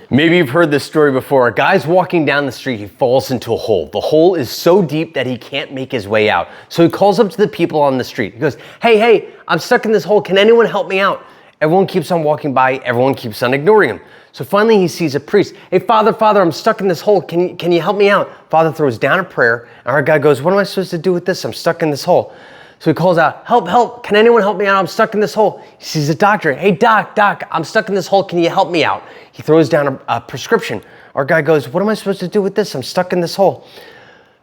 Maybe you've heard this story before. A guy's walking down the street, he falls into a hole. The hole is so deep that he can't make his way out. So he calls up to the people on the street. He goes, hey, I'm stuck in this hole. Can anyone help me out? Everyone keeps on walking by. Everyone keeps on ignoring him. So finally he sees a priest. Hey, Father, I'm stuck in this hole. Can you help me out? Father throws down a prayer. And our guy goes, what am I supposed to do with this? I'm stuck in this hole. So he calls out, help, can anyone help me out? I'm stuck in this hole. He sees a doctor. Hey, doc, I'm stuck in this hole. Can you help me out? He throws down a prescription. Our guy goes, what am I supposed to do with this? I'm stuck in this hole.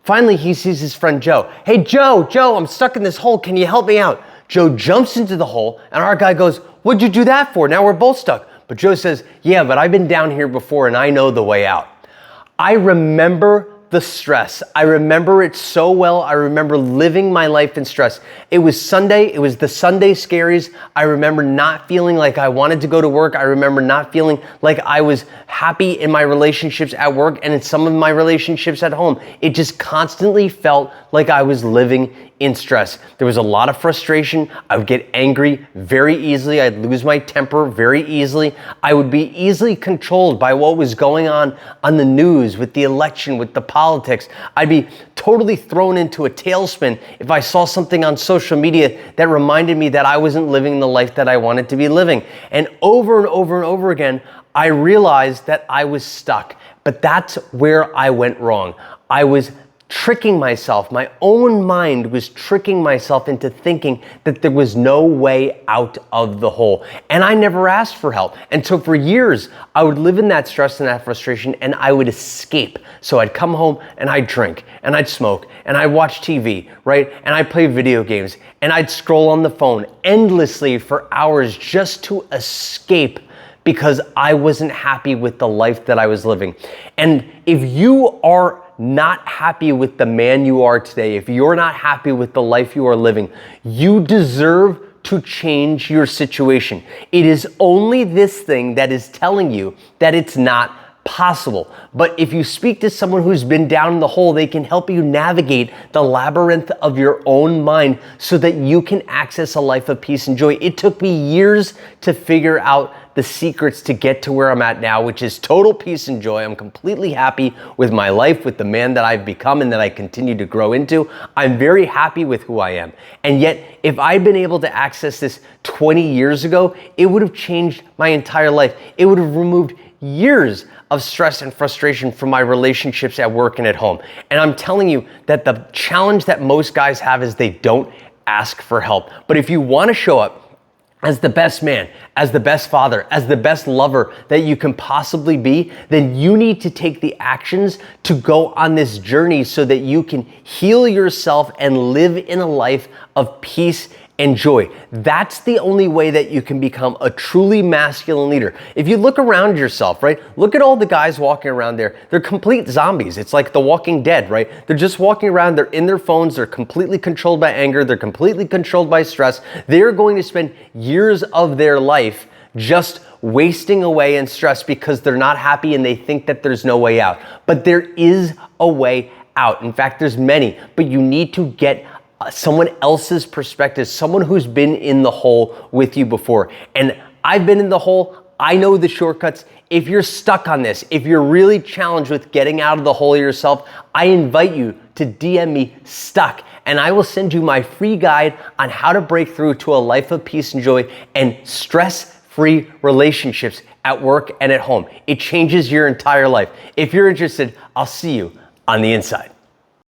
Finally, he sees his friend Joe. Hey, Joe, I'm stuck in this hole. Can you help me out? Joe jumps into the hole and our guy goes, what'd you do that for? Now we're both stuck. But Joe says, yeah, but I've been down here before and I know the way out. I remember the stress. I remember it so well. I remember living my life in stress. It was Sunday. It was the Sunday scaries. I remember not feeling like I wanted to go to work. I remember not feeling like I was happy in my relationships at work and in some of my relationships at home. It just constantly felt like I was living in stress. There was a lot of frustration. I would get angry very easily. I'd lose my temper very easily. I would be easily controlled by what was going on the news, with the election, with the politics. I'd be totally thrown into a tailspin if I saw something on social media that reminded me that I wasn't living the life that I wanted to be living. And over and over and over again, I realized that I was stuck. But that's where I went wrong. I was tricking myself. My own mind was tricking myself into thinking that there was no way out of the hole. And I never asked for help. And so for years, I would live in that stress and that frustration and I would escape. So I'd come home and I'd drink and I'd smoke and I'd watch TV, right? And I'd play video games and I'd scroll on the phone endlessly for hours just to escape, because I wasn't happy with the life that I was living. And if you are not happy with the man you are today, if you're not happy with the life you are living, you deserve to change your situation. It is only this thing that is telling you that it's not possible. But if you speak to someone who's been down in the hole, they can help you navigate the labyrinth of your own mind so that you can access a life of peace and joy. It took me years to figure out the secrets to get to where I'm at now, which is total peace and joy. I'm completely happy with my life, with the man that I've become and that I continue to grow into. I'm very happy with who I am. And yet, if I'd been able to access this 20 years ago, it would have changed my entire life. It would have removed years of stress and frustration from my relationships at work and at home. And I'm telling you that the challenge that most guys have is they don't ask for help. But if you want to show up as the best man, as the best father, as the best lover that you can possibly be, then you need to take the actions to go on this journey so that you can heal yourself and live in a life of peace and joy. That's the only way that you can become a truly masculine leader. If you look around yourself, right? Look at all the guys walking around there. They're complete zombies. It's like The Walking Dead, right? They're just walking around. They're in their phones. They're completely controlled by anger. They're completely controlled by stress. They're going to spend years of their life just wasting away in stress because they're not happy and they think that there's no way out. But there is a way out. In fact, there's many, but you need to get someone else's perspective, someone who's been in the hole with you before. And I've been in the hole. I know the shortcuts. If you're stuck on this, if you're really challenged with getting out of the hole yourself, I invite you to DM me stuck, and I will send you my free guide on how to break through to a life of peace and joy and stress-free relationships at work and at home. It changes your entire life. If you're interested, I'll see you on the inside.